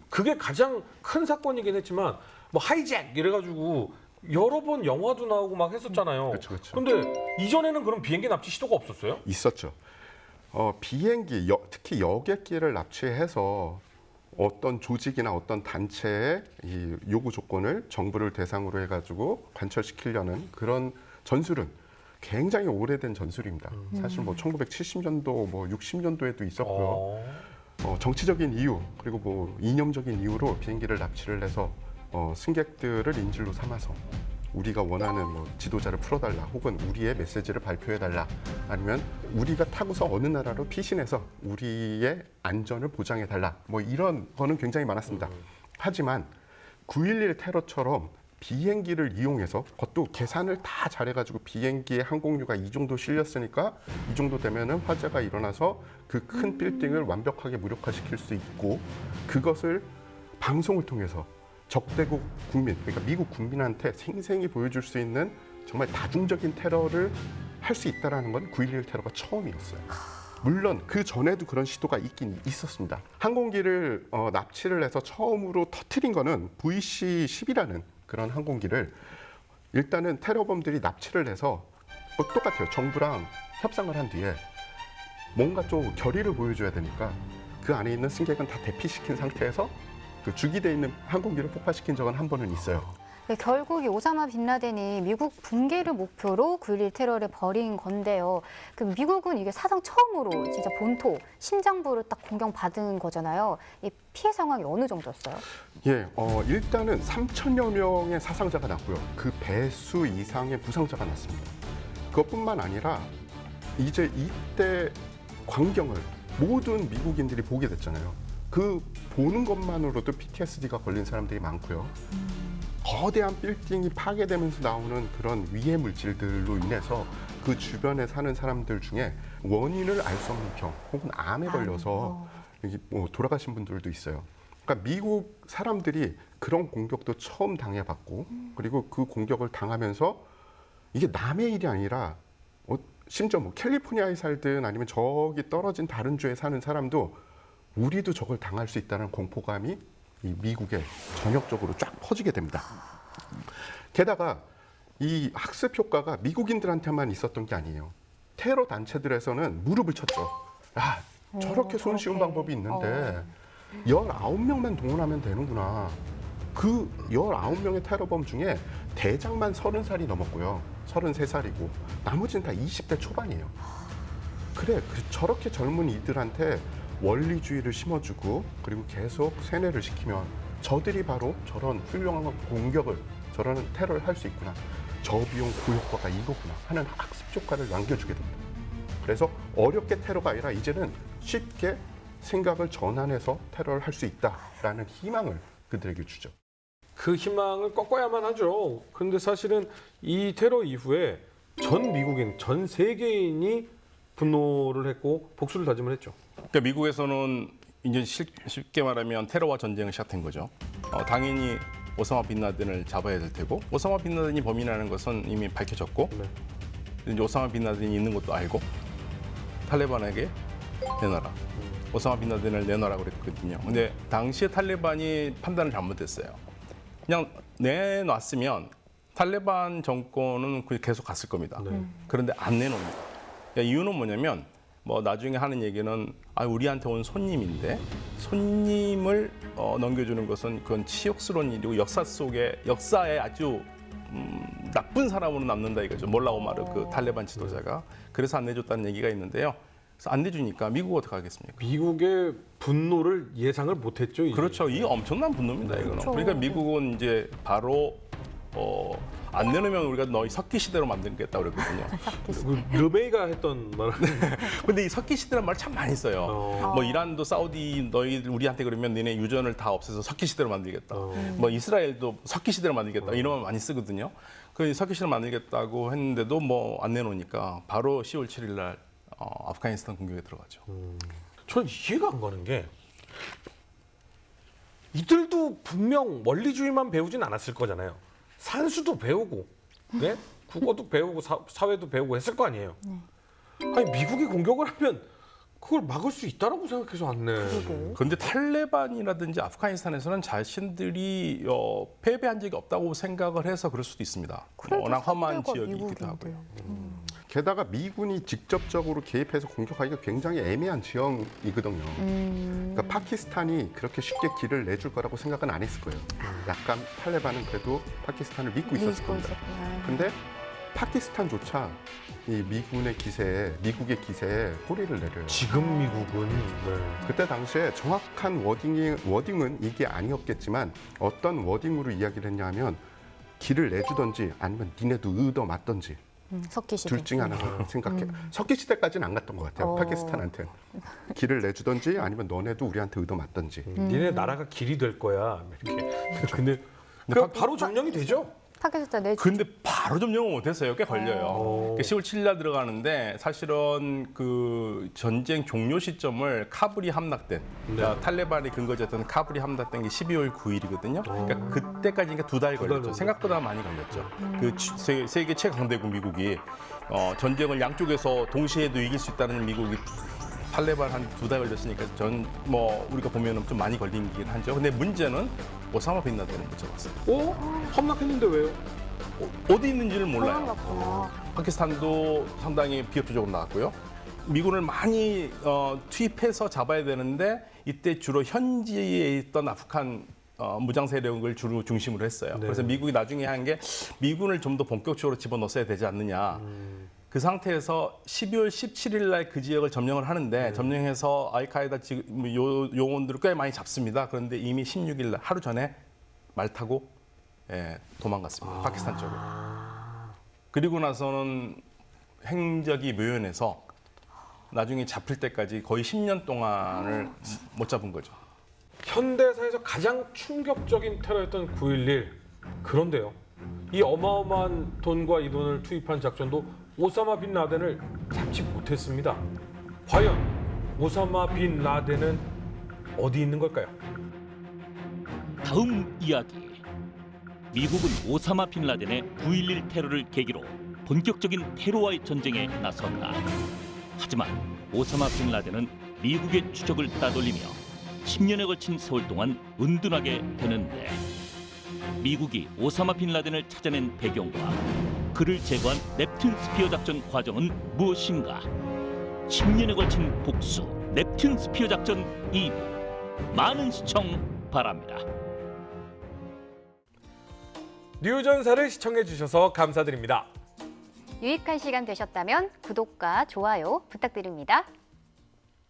그게 가장 큰 사건이긴 했지만 뭐 하이잭 이래가지고 여러 번 영화도 나오고 막 했었잖아요. 그렇죠. 근데 이전에는 그럼 비행기 납치 시도가 없었어요? 있었죠. 비행기, 특히 여객기를 납치해서 어떤 조직이나 어떤 단체의 이 요구 조건을 정부를 대상으로 해가지고 관철시키려는 그런 전술은 굉장히 오래된 전술입니다. 사실 뭐 1970년도, 뭐 60년도에도 있었고요. 정치적인 이유 그리고 뭐 이념적인 이유로 비행기를 납치를 해서 승객들을 인질로 삼아서 우리가 원하는 뭐 지도자를 풀어달라, 혹은 우리의 메시지를 발표해달라, 아니면 우리가 타고서 어느 나라로 피신해서 우리의 안전을 보장해달라, 뭐 이런 거는 굉장히 많았습니다. 하지만 9.11 테러처럼 비행기를 이용해서, 그것도 계산을 다 잘해가지고 비행기에 항공유가 이 정도 실렸으니까 이 정도 되면은 화재가 일어나서 그 큰 빌딩을 완벽하게 무력화시킬 수 있고, 그것을 방송을 통해서 적대국 국민, 그러니까 미국 국민한테 생생히 보여줄 수 있는 정말 다중적인 테러를 할 수 있다는 건 9.11 테러가 처음이었어요. 물론 그 전에도 그런 시도가 있긴 있었습니다. 항공기를 납치를 해서 처음으로 터뜨린 거는 VC-10이라는 그런 항공기를, 일단은 테러범들이 납치를 해서 똑같아요. 정부랑 협상을 한 뒤에 뭔가 좀 결의를 보여줘야 되니까 그 안에 있는 승객은 다 대피시킨 상태에서 그 주기돼 있는 항공기를 폭파시킨 적은 한 번은 있어요. 네, 결국 이 오사마 빈 라덴이 미국 붕괴를 목표로 9.11 테러를 벌인 건데요. 그 미국은 이게 사상 처음으로 진짜 본토, 심장부를 딱 공격받은 거잖아요. 이 피해 상황이 어느 정도였어요? 예, 일단은 3천여 명의 사상자가 났고요. 그 배수 이상의 부상자가 났습니다. 그것뿐만 아니라 이제 이때 광경을 모든 미국인들이 보게 됐잖아요. 그 보는 것만으로도 PTSD가 걸린 사람들이 많고요. 거대한 빌딩이 파괴되면서 나오는 그런 위해 물질들로 인해서 그 주변에 사는 사람들 중에 원인을 알 수 없는 병 혹은 암에 걸려서 돌아가신 분들도 있어요. 그러니까 미국 사람들이 그런 공격도 처음 당해봤고, 그리고 그 공격을 당하면서 이게 남의 일이 아니라 심지어 뭐 캘리포니아에 살든 아니면 저기 떨어진 다른 주에 사는 사람도 우리도 저걸 당할 수 있다는 공포감이 이 미국에 전역적으로 쫙 퍼지게 됩니다. 게다가 이 학습 효과가 미국인들한테만 있었던 게 아니에요. 테러 단체들에서는 무릎을 쳤죠. 야, 저렇게 손쉬운 방법이 있는데 19명만 동원하면 되는구나. 그 19명의 테러범 중에 대장만 30살이 넘었고요. 33살이고 나머지는 다 20대 초반이에요. 그래, 저렇게 젊은 이들한테 원리주의를 심어주고 그리고 계속 세뇌를 시키면 저들이 바로 저런 훌륭한 공격을, 저런 테러를 할 수 있구나. 저비용 고효과가 이거구나 하는 학습 효과를 남겨주게 됩니다. 그래서 어렵게 테러가 아니라 이제는 쉽게 생각을 전환해서 테러를 할 수 있다라는 희망을 그들에게 주죠. 그 희망을 꺾어야만 하죠. 그런데 사실은 이 테러 이후에 전 미국인, 전 세계인이 분노를 했고 복수를 다짐을 했죠. 그러니까 미국에서는 이제 쉽게 말하면 테러와 전쟁을 시작한 거죠. 당연히 오사마 빈 라덴을 잡아야 될 테고, 오사마 빈 라덴이 범인이라는 것은 이미 밝혀졌고, 이제 오사마 빈 라덴이 있는 것도 알고 탈레반에게 내놔라. 오사마 빈 라덴을 내놔라 그랬거든요. 근데 당시에 탈레반이 판단을 잘못했어요. 그냥 내놨으면 탈레반 정권은 계속 갔을 겁니다. 그런데 안 내놓습니다. 그러니까 이유는 뭐냐면, 뭐 나중에 하는 얘기는 우리한테 온 손님인데 손님을 넘겨주는 것은 그건 치욕스러운 일이고 역사에 아주 나쁜 사람으로 남는다 이거죠. 몰라 오마르 그 탈레반 지도자가. 그래서 안 내줬다는 얘기가 있는데요. 그래서 안 내주니까 미국 어떻게 하겠습니까? 미국의 분노를 예상을 못했죠. 이제. 그렇죠. 이게 엄청난 분노입니다. 이거는. 그렇죠. 그러니까 미국은 이제 바로 안 내놓으면 우리가 너희 석기 시대로 만들겠다 그랬거든요. 르베이가 했던 말. 근데 이 석기 시대란 말 참 많이 써요. 뭐 이란도 사우디 너희들 우리한테 그러면 너네 유전을 다 없애서 석기 시대로 만들겠다. 뭐 이스라엘도 석기 시대로 만들겠다. 이런 말 많이 쓰거든요. 그 석기 시대로 만들겠다고 했는데도 뭐 안 내놓으니까 바로 10월 7일 날 아프가니스탄 공격에 들어가죠. 저는 이해가 안 가는 게, 이들도 분명 원리주의만 배우진 않았을 거잖아요. 산수도 배우고, 네? 국어도 배우고, 사회도 배우고 했을 거 아니에요. 아니 미국이 공격을 하면 그걸 막을 수 있다라고 생각해서 안 내. 그런데 탈레반이라든지 아프가니스탄에서는 자신들이 패배한 적이 없다고 생각을 해서 그럴 수도 있습니다. 워낙 험한 지역이기도 하고요. 게다가 미군이 직접적으로 개입해서 공격하기가 굉장히 애매한 지형이거든요. 그러니까 파키스탄이 그렇게 쉽게 길을 내줄 거라고 생각은 안 했을 거예요. 약간 탈레반은 그래도 파키스탄을 믿고 있었을 겁니다. 근데 파키스탄조차 이 미국의 기세에 꼬리를 내려요. 지금 미국은 그때 당시에 정확한 워딩은 이게 아니었겠지만 어떤 워딩으로 이야기를 했냐면 길을 내주던지 아니면 니네도 얻어맞던지 석기시대. 둘 중에 하나 생각해. 석기시대까지는 안 갔던 것 같아요. 파키스탄한테. 길을 내주던지 아니면 너네도 우리한테 얻어맞던지. 니네 나라가 길이 될 거야. 이렇게. 근데 그 바로 점령이 되죠? 파키스탄 내 근데 바로 점령은 못했어요. 꽤 걸려요. 오. 10월 7일 날 들어가는데 사실은 그 전쟁 종료 시점을 카불이 함락된 그러니까 탈레반이 근거지였던 카불이 함락된 게 12월 9일이거든요. 그러니까 그때까지 그러니까 2달 걸렸죠. 정도. 생각보다 많이 걸렸죠. 그 세계 최강대국 미국이 전쟁을 양쪽에서 동시에도 이길 수 있다는 미국이 탈레반 한 2달 걸렸으니까 전 뭐 우리가 보면은 좀 많이 걸리긴 하죠. 근데 문제는 오사마 빈 라덴을 못 잡았어요. 함락했는데 왜요? 어디 있는지를 몰라요. 도망갔구나. 파키스탄도 상당히 비협조적으로 나왔고요. 미군을 많이 투입해서 잡아야 되는데 이때 주로 현지에 있던 아프간 무장 세력을 주로 중심으로 했어요. 네. 그래서 미국이 나중에 한 게 미군을 좀 더 본격적으로 집어넣었어야 되지 않느냐. 그 상태에서 12월 17일 날 그 지역을 점령을 하는데 점령해서 알카에다 요원들을 꽤 많이 잡습니다. 그런데 이미 16일 날 하루 전에 말 타고 도망갔습니다. 파키스탄 쪽으로. 그리고 나서는 행적이 묘연해서 나중에 잡힐 때까지 거의 10년 동안을 못 잡은 거죠. 현대사에서 가장 충격적인 테러였던 9.11. 그런데요. 이 어마어마한 돈과 이 돈을 투입한 작전도 오사마 빈 라덴을 잡지 못했습니다. 과연 오사마 빈 라덴은 어디 있는 걸까요? 다음 이야기. 미국은 오사마 빈 라덴의 9.11 테러를 계기로 본격적인 테러와의 전쟁에 나선다. 하지만 오사마 빈 라덴은 미국의 추적을 따돌리며 10년에 걸친 세월 동안 은둔하게 되는데 미국이 오사마 빈 라덴을 찾아낸 배경과 그를 제거한 넵튠 스피어 작전 과정은 무엇인가? 10년에 걸친 복수 넵튠 스피어 작전 2부 많은 시청 바랍니다. 뉴전사를 시청해 주셔서 감사드립니다. 유익한 시간 되셨다면 구독과 좋아요 부탁드립니다.